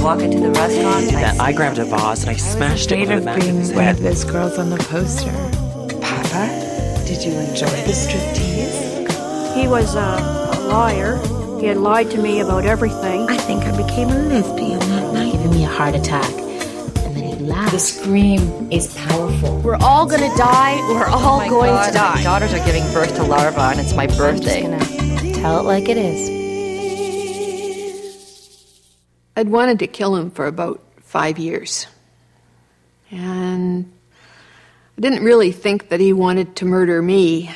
I walk into the restaurant. Then I grabbed a vase and I smashed it with the back of his head. Those girls on the poster. Papa, did you enjoy the striptease? He was a liar. He had lied to me about everything. I think I became a lesbian that night. Giving me a heart attack. And then he laughed. The scream is powerful. We're all gonna die. We're all going to die. My daughters are giving birth to larvae, and it's my birthday. I'm just gonna tell it like it is. I'd wanted to kill him for about 5 years. And I didn't really think that he wanted to murder me,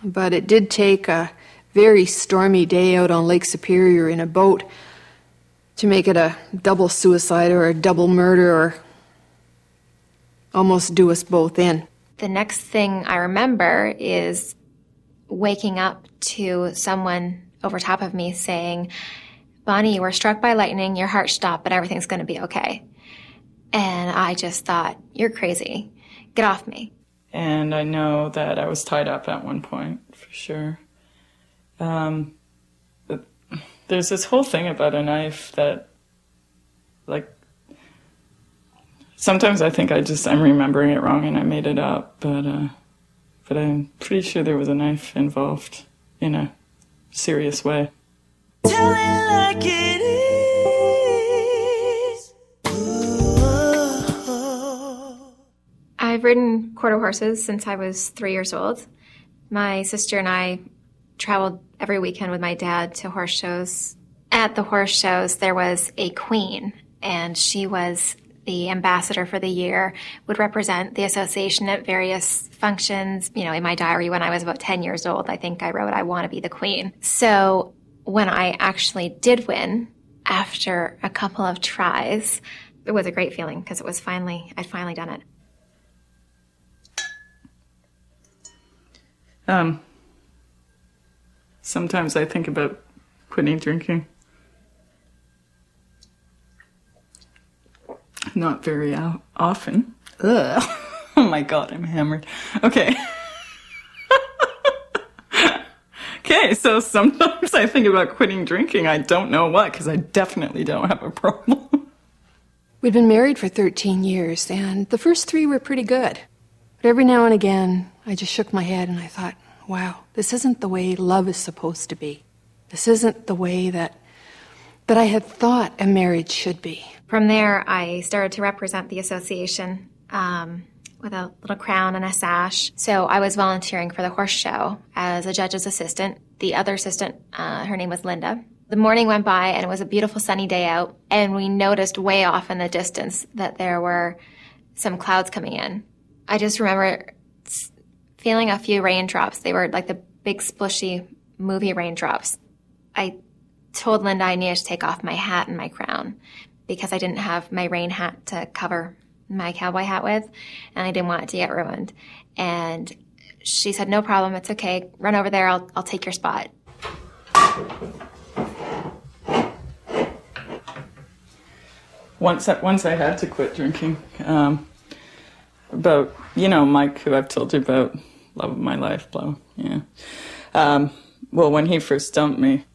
but it did take a very stormy day out on Lake Superior in a boat to make it a double suicide or a double murder or almost do us both in. The next thing I remember is waking up to someone over top of me saying, Bonnie, you were struck by lightning, your heart stopped, but everything's going to be okay. And I just thought, you're crazy. Get off me. And I know that I was tied up at one point, for sure. There's this whole thing about a knife that, like, sometimes I think I'm remembering it wrong and I made it up, but I'm pretty sure there was a knife involved in a serious way. Tell it like it is. I've ridden quarter horses since I was 3 years old. My sister and I traveled every weekend with my dad to horse shows. At the horse shows, there was a queen, and she was the ambassador for the year, would represent the association at various functions. You know, in my diary when I was about 10 years old, I think I wrote, I want to be the queen. So when I actually did win, after a couple of tries, it was a great feeling because I'd finally done it. Sometimes I think about quitting drinking. Not very often. Ugh. Oh my God, I'm hammered. Okay. Okay, so sometimes I think about quitting drinking. I don't know what, because I definitely don't have a problem. We'd been married for 13 years, and the first 3 were pretty good. But every now and again, I just shook my head and I thought, wow, this isn't the way love is supposed to be. This isn't the way that I had thought a marriage should be. From there, I started to represent the association with a little crown and a sash. So I was volunteering for the horse show as a judge's assistant. The other assistant, her name was Linda. The morning went by, and it was a beautiful sunny day out, and we noticed way off in the distance that there were some clouds coming in. I just remember feeling a few raindrops. They were like the big splishy movie raindrops. I told Linda I needed to take off my hat and my crown because I didn't have my rain hat to cover my cowboy hat with, and I didn't want it to get ruined. And she said, no problem, it's okay. Run over there, I'll take your spot. Once I had to quit drinking, about, Mike, who I've told you about, love of my life, blow, yeah. Well, when he first dumped me,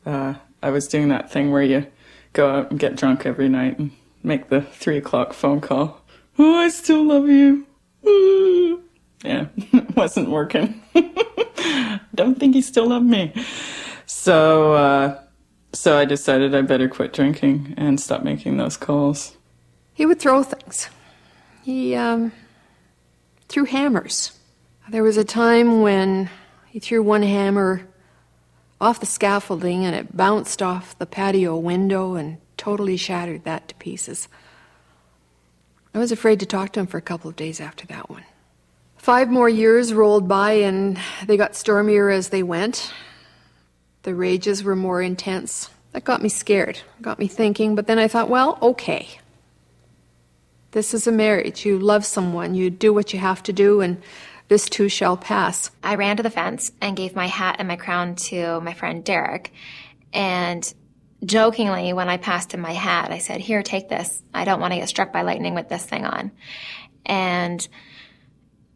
I was doing that thing where you go out and get drunk every night and make the 3 o'clock phone call. Oh, I still love you. Ooh. Yeah, it wasn't working. Don't think he still loved me. So I decided I better quit drinking and stop making those calls. He would throw things. He threw hammers. There was a time when he threw one hammer off the scaffolding and it bounced off the patio window and totally shattered that to pieces. I was afraid to talk to him for a couple of days after that one. 5 more years rolled by and they got stormier as they went. The rages were more intense. That got me scared, got me thinking, but then I thought, well, okay. This is a marriage. You love someone, you do what you have to do, and this too shall pass. I ran to the fence and gave my hat and my crown to my friend Derek. And jokingly, when I passed him my hat, I said, here, take this. I don't want to get struck by lightning with this thing on. And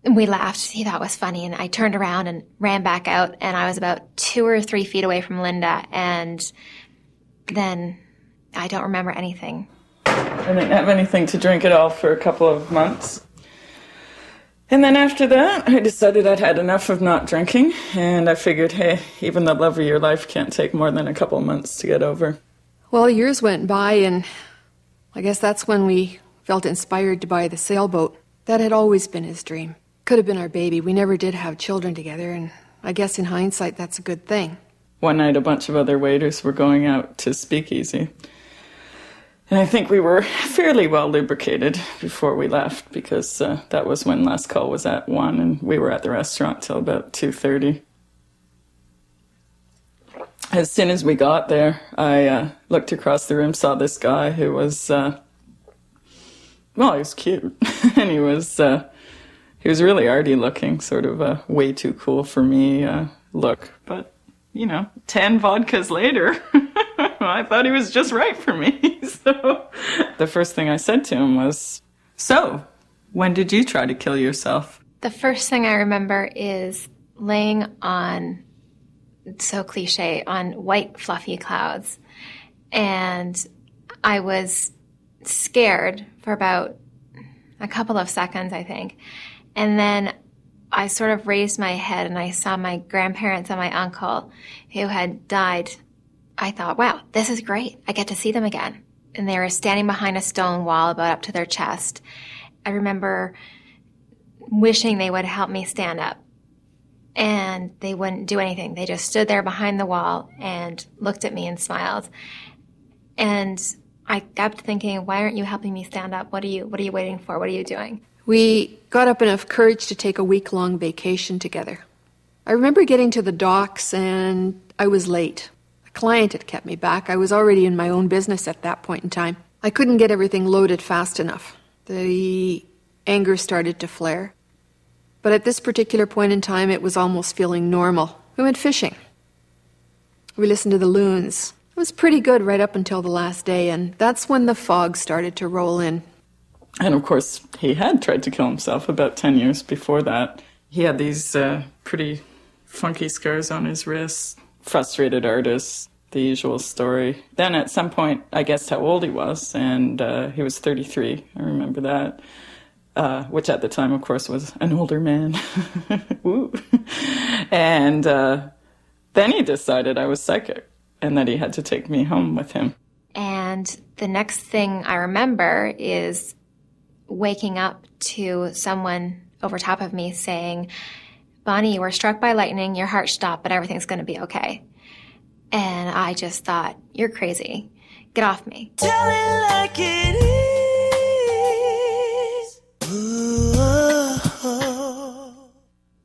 we laughed. He thought it was funny. And I turned around and ran back out. And I was about 2 or 3 feet away from Linda. And then I don't remember anything. I didn't have anything to drink at all for a couple of months. And then after that, I decided I'd had enough of not drinking, and I figured, hey, even the love of your life can't take more than a couple of months to get over. Well, years went by, and I guess that's when we felt inspired to buy the sailboat. That had always been his dream. Could have been our baby. We never did have children together, and I guess in hindsight, that's a good thing. One night, a bunch of other waiters were going out to Speakeasy. And I think we were fairly well lubricated before we left, because that was when last call was at 1, and we were at the restaurant till about 2:30. As soon as we got there, I looked across the room, saw this guy who was, well, he was cute. And he was really arty looking, sort of a way too cool for me look. But, 10 vodkas later, I thought he was just right for me. So the first thing I said to him was, so, when did you try to kill yourself? The first thing I remember is laying on, so cliche, on white fluffy clouds. And I was scared for about a couple of seconds, I think. And then I sort of raised my head and I saw my grandparents and my uncle who had died. I thought, wow, this is great. I get to see them again. And they were standing behind a stone wall about up to their chest. I remember wishing they would help me stand up. And they wouldn't do anything. They just stood there behind the wall and looked at me and smiled. And I kept thinking, why aren't you helping me stand up? What are you waiting for? What are you doing? We got up enough courage to take a week-long vacation together. I remember getting to the docks and I was late. A client had kept me back. I was already in my own business at that point in time. I couldn't get everything loaded fast enough. The anger started to flare. But at this particular point in time, it was almost feeling normal. We went fishing. We listened to the loons. It was pretty good right up until the last day, and that's when the fog started to roll in. And of course, he had tried to kill himself about 10 years before that. He had these pretty funky scars on his wrists, frustrated artist, the usual story. Then at some point, I guessed how old he was, and he was 33. I remember that. Which at the time, of course, was an older man. Woo. And then he decided I was psychic and that he had to take me home with him. And the next thing I remember is waking up to someone over top of me saying, Bonnie, you were struck by lightning, your heart stopped, but everything's going to be okay. And I just thought, you're crazy. Get off me. Tell it like it is. Ooh.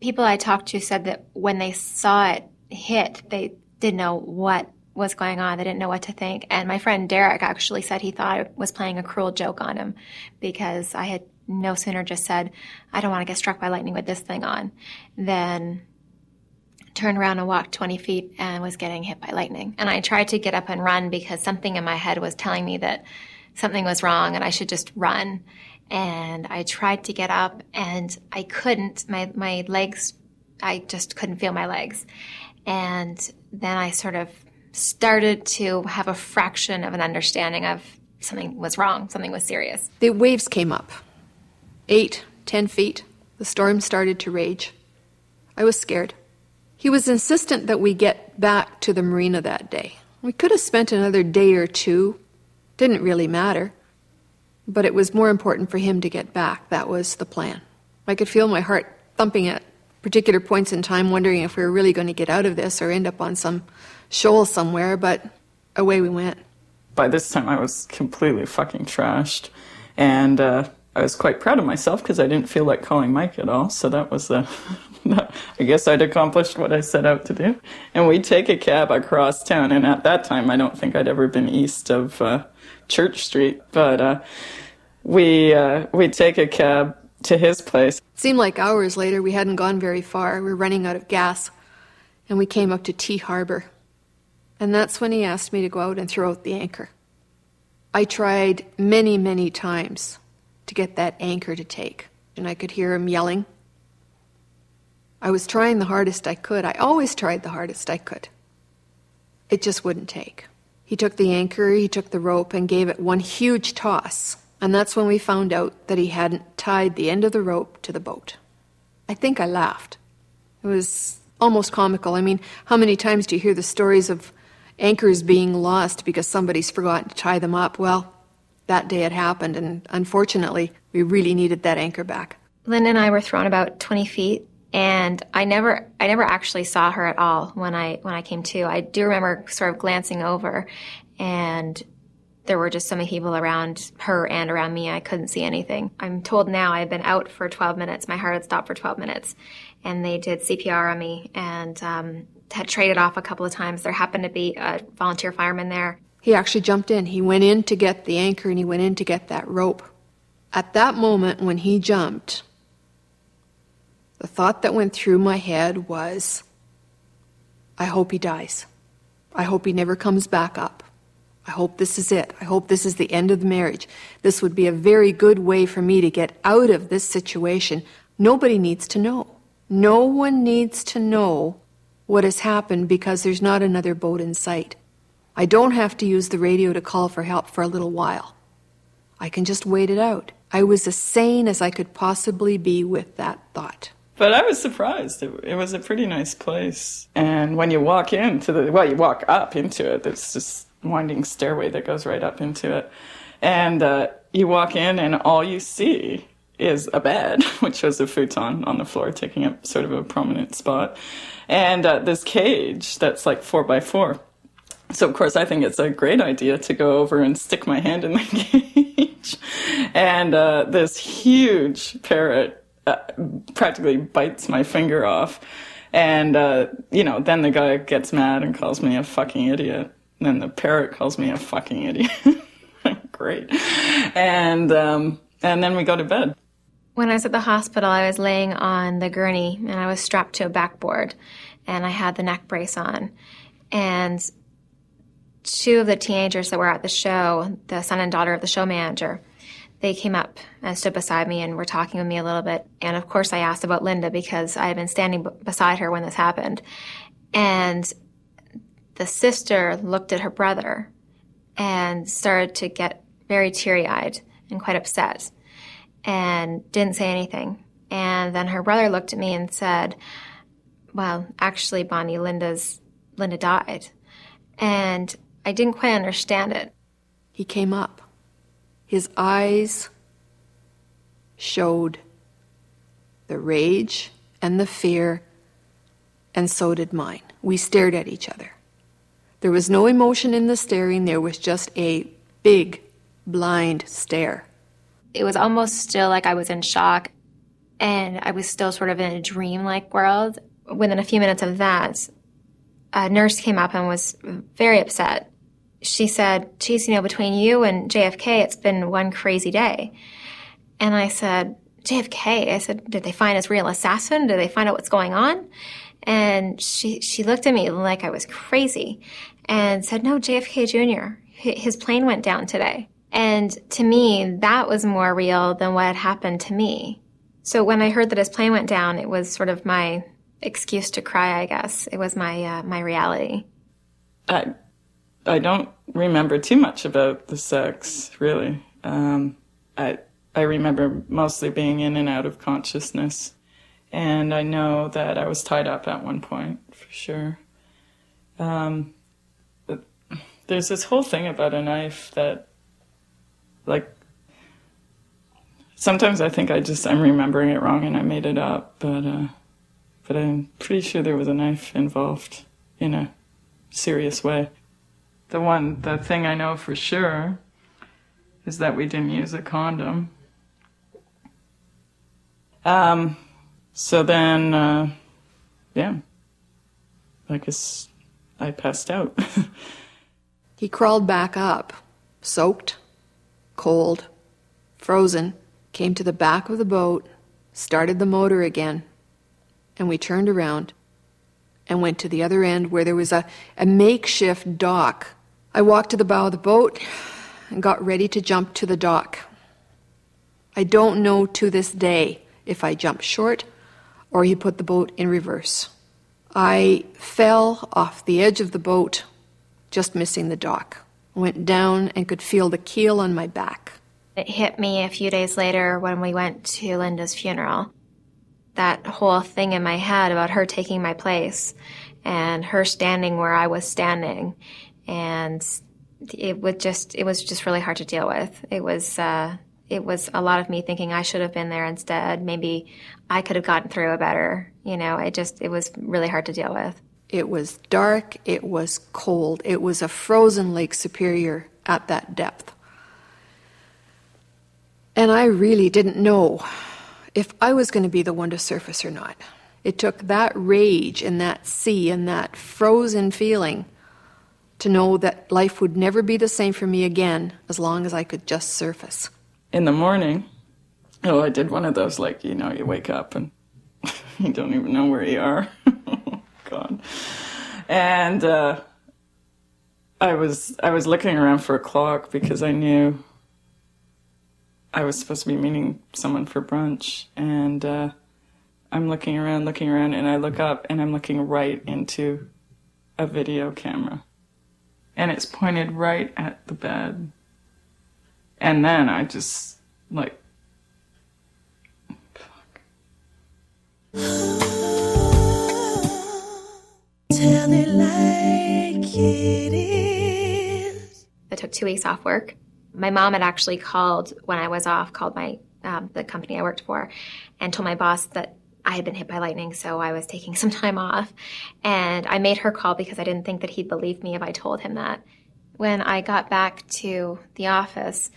People I talked to said that when they saw it hit, they didn't know what was going on. They didn't know what to think. And my friend Derek actually said he thought I was playing a cruel joke on him because I had no sooner just said, I don't want to get struck by lightning with this thing on, than turned around and walked 20 feet and was getting hit by lightning. And I tried to get up and run because something in my head was telling me that something was wrong and I should just run. And I tried to get up and I couldn't. My legs, I just couldn't feel my legs. And then I sort of started to have a fraction of an understanding of something was wrong, something was serious. The waves came up. 8, 10 feet. The storm started to rage. I was scared. He was insistent that we get back to the marina that day. We could have spent another day or two. Didn't really matter. But it was more important for him to get back. That was the plan. I could feel my heart thumping at particular points in time, wondering if we were really going to get out of this or end up on some shoal somewhere, but away we went. By this time, I was completely fucking trashed. And I was quite proud of myself because I didn't feel like calling Mike at all. So that was I guess I'd accomplished what I set out to do. And we'd take a cab across town. And at that time, I don't think I'd ever been east of Church Street. But we'd take a cab to his place. It seemed like hours later we hadn't gone very far. We were running out of gas. And we came up to Tea Harbor. And that's when he asked me to go out and throw out the anchor. I tried many, many times to get that anchor to take. And I could hear him yelling. I was trying the hardest I could. I always tried the hardest I could. It just wouldn't take. He took the anchor, he took the rope, and gave it one huge toss. And that's when we found out that he hadn't tied the end of the rope to the boat. I think I laughed. It was almost comical. I mean, how many times do you hear the stories of anchors being lost because somebody's forgotten to tie them up? Well, that day it happened, and unfortunately, we really needed that anchor back. Linda and I were thrown about 20 feet, and I never actually saw her at all when I came to. I do remember sort of glancing over, and there were just so many people around her and around me. I couldn't see anything. I'm told now I've been out for 12 minutes. My heart had stopped for 12 minutes. And they did CPR on me and had traded off a couple of times. There happened to be a volunteer fireman there. He actually jumped in. He went in to get the anchor and he went in to get that rope. At that moment when he jumped, the thought that went through my head was, I hope he dies. I hope he never comes back up. I hope this is it. I hope this is the end of the marriage. This would be a very good way for me to get out of this situation. Nobody needs to know. No one needs to know what has happened because there's not another boat in sight. I don't have to use the radio to call for help for a little while. I can just wait it out. I was as sane as I could possibly be with that thought. But I was surprised. It was a pretty nice place. And when you walk into you walk up into it, there's this winding stairway that goes right up into it. And you walk in and all you see is a bed, which was a futon on the floor, taking up sort of a prominent spot. And this cage that's like 4x4. So, of course, I think it's a great idea to go over and stick my hand in the cage. And this huge parrot practically bites my finger off. And, then the guy gets mad and calls me a fucking idiot. And then the parrot calls me a fucking idiot. Great. And then we go to bed. When I was at the hospital, I was laying on the gurney, and I was strapped to a backboard, and I had the neck brace on. And two of the teenagers that were at the show, the son and daughter of the show manager, they came up and stood beside me and were talking with me a little bit. And, of course, I asked about Linda because I had been standing beside her when this happened. And the sister looked at her brother and started to get very teary-eyed and quite upset and didn't say anything. And then her brother looked at me and said, well, actually, Bonnie, Linda died. And I didn't quite understand it. He came up. His eyes showed the rage and the fear, and so did mine. We stared at each other. There was no emotion in the staring. There was just a big, blind stare. It was almost still like I was in shock, and I was still sort of in a dream-like world. Within a few minutes of that, a nurse came up and was very upset. She said, geez, between you and JFK, it's been one crazy day. And I said, JFK? I said, did they find his real assassin? Did they find out what's going on? And she looked at me like I was crazy and said, no, JFK Jr., his plane went down today. And to me, that was more real than what had happened to me. So when I heard that his plane went down, it was sort of my excuse to cry, I guess. It was my reality. I don't remember too much about the sex, really. I remember mostly being in and out of consciousness. And I know that I was tied up at one point, for sure. There's this whole thing about a knife that, sometimes I think I'm remembering it wrong and I made it up, but I'm pretty sure there was a knife involved in a serious way. The thing I know for sure is that we didn't use a condom. So then, I guess I passed out. He crawled back up, soaked, cold, frozen, came to the back of the boat, started the motor again, and we turned around and went to the other end where there was a makeshift dock. I walked to the bow of the boat and got ready to jump to the dock. I don't know to this day if I jumped short or he put the boat in reverse. I fell off the edge of the boat just missing the dock. Went down and could feel the keel on my back. It hit me a few days later when we went to Linda's funeral. That whole thing in my head about her taking my place and her standing where I was standing. And it was just really hard to deal with. It was a lot of me thinking I should have been there instead. Maybe I could have gotten through it better. It was really hard to deal with. It was dark, it was cold, it was a frozen Lake Superior at that depth. And I really didn't know if I was going to be the one to surface or not. It took that rage and that sea and that frozen feeling to know that life would never be the same for me again as long as I could just surface. In the morning, I did one of those, you wake up and you don't even know where you are. Oh, God. And I was looking around for a clock because I knew I was supposed to be meeting someone for brunch. And I'm looking around, and I look up, and I'm looking right into a video camera. And it's pointed right at the bed. And then I just, fuck. Tell it like it is. I took 2 weeks off work. My mom had actually called when I was off, called my the company I worked for, and told my boss that I had been hit by lightning, so I was taking some time off. And I made her call because I didn't think that he'd believe me if I told him that. When I got back to the office,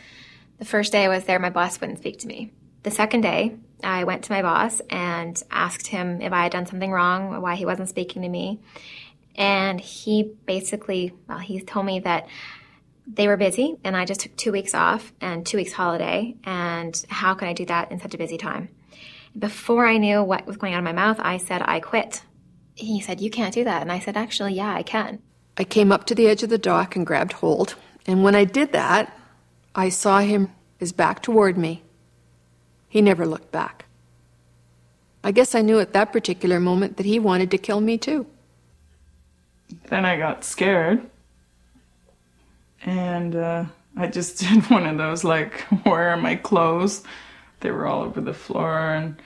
the first day I was there, my boss wouldn't speak to me. The second day, I went to my boss and asked him if I had done something wrong, why he wasn't speaking to me. And he basically, he told me that they were busy and I just took 2 weeks off and 2 weeks holiday, and how can I do that in such a busy time? Before I knew what was going on in my mouth, I said, I quit. He said, you can't do that. And I said, actually, yeah, I can. I came up to the edge of the dock and grabbed hold. And when I did that, I saw him, his back toward me. He never looked back. I guess I knew at that particular moment that he wanted to kill me too. Then I got scared. And I just did one of those, where are my clothes? They were all over the floor. And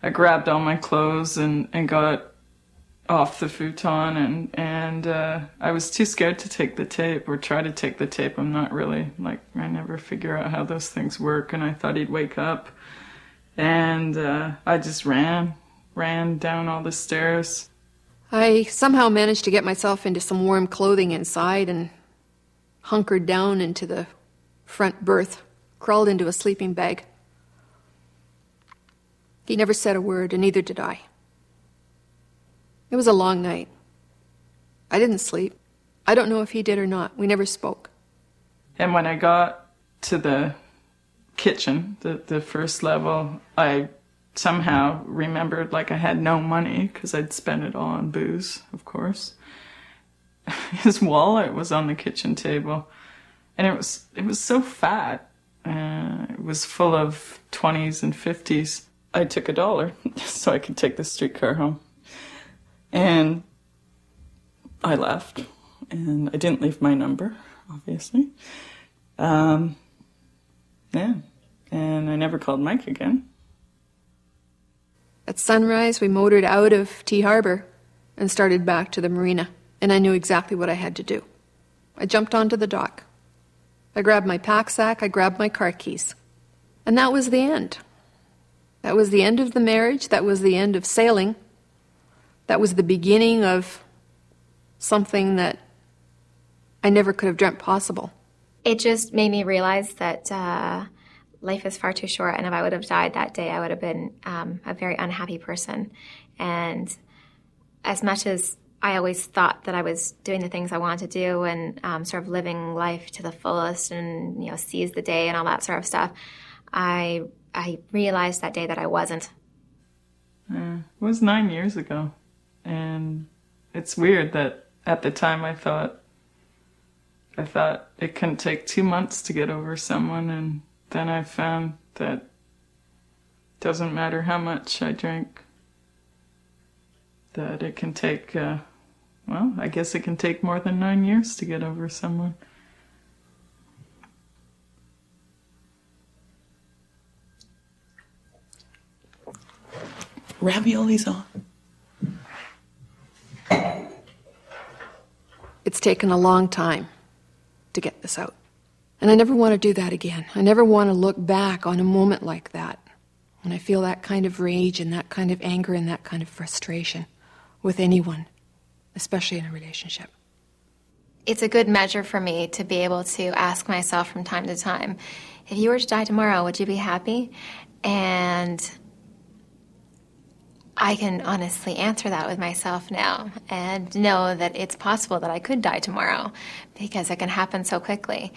I grabbed all my clothes and got off the futon, and I was too scared to take the tape or try to take the tape. I'm not really, I never figure out how those things work, and I thought he'd wake up. And I just ran down all the stairs. I somehow managed to get myself into some warm clothing inside and hunkered down into the front berth, crawled into a sleeping bag. He never said a word, and neither did I. It was a long night. I didn't sleep. I don't know if he did or not. We never spoke. And when I got to the kitchen, the first level, I somehow remembered I had no money because I'd spent it all on booze, of course. His wallet was on the kitchen table, and it was so fat. It was full of 20s and 50s. I took $1 so I could take the streetcar home. And I left, and I didn't leave my number, obviously. Yeah, and I never called Mike again. At sunrise, we motored out of Tea Harbor and started back to the marina, and I knew exactly what I had to do. I jumped onto the dock. I grabbed my pack sack, I grabbed my car keys. And that was the end. That was the end of the marriage, that was the end of sailing. That was the beginning of something that I never could have dreamt possible. It just made me realize that life is far too short, and if I would have died that day, I would have been a very unhappy person. And as much as I always thought that I was doing the things I wanted to do and sort of living life to the fullest and, seize the day and all that sort of stuff, I realized that day that I wasn't. It was 9 years ago. And it's weird that at the time I thought it can take 2 months to get over someone, and then I found that it doesn't matter how much I drink, that it can take well, I guess it can take more than 9 years to get over someone. Ravioli's on. It's taken a long time to get this out. And I never want to do that again. I never want to look back on a moment like that, when I feel that kind of rage and that kind of anger and that kind of frustration with anyone, especially in a relationship. It's a good measure for me to be able to ask myself from time to time, if you were to die tomorrow, would you be happy? And I can honestly answer that with myself now and know that it's possible that I could die tomorrow because it can happen so quickly.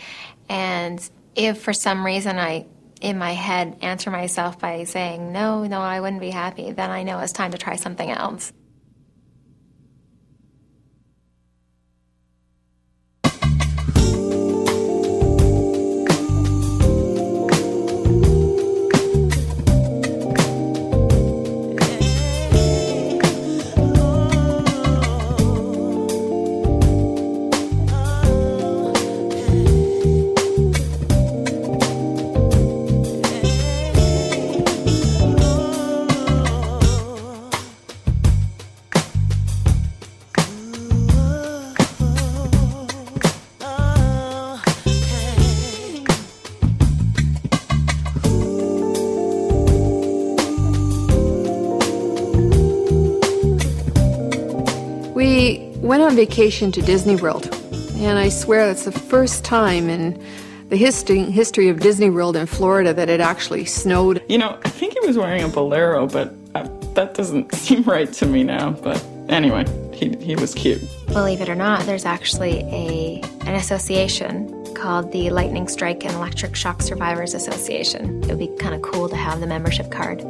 And if for some reason I, in my head, answer myself by saying, no, I wouldn't be happy, then I know it's time to try something else. We went on vacation to Disney World, and I swear that's the first time in the history of Disney World in Florida that it actually snowed. You know, I think he was wearing a bolero, but that doesn't seem right to me now. But anyway, he was cute. Believe it or not, there's actually an association called the Lightning Strike and Electric Shock Survivors Association. It would be kind of cool to have the membership card.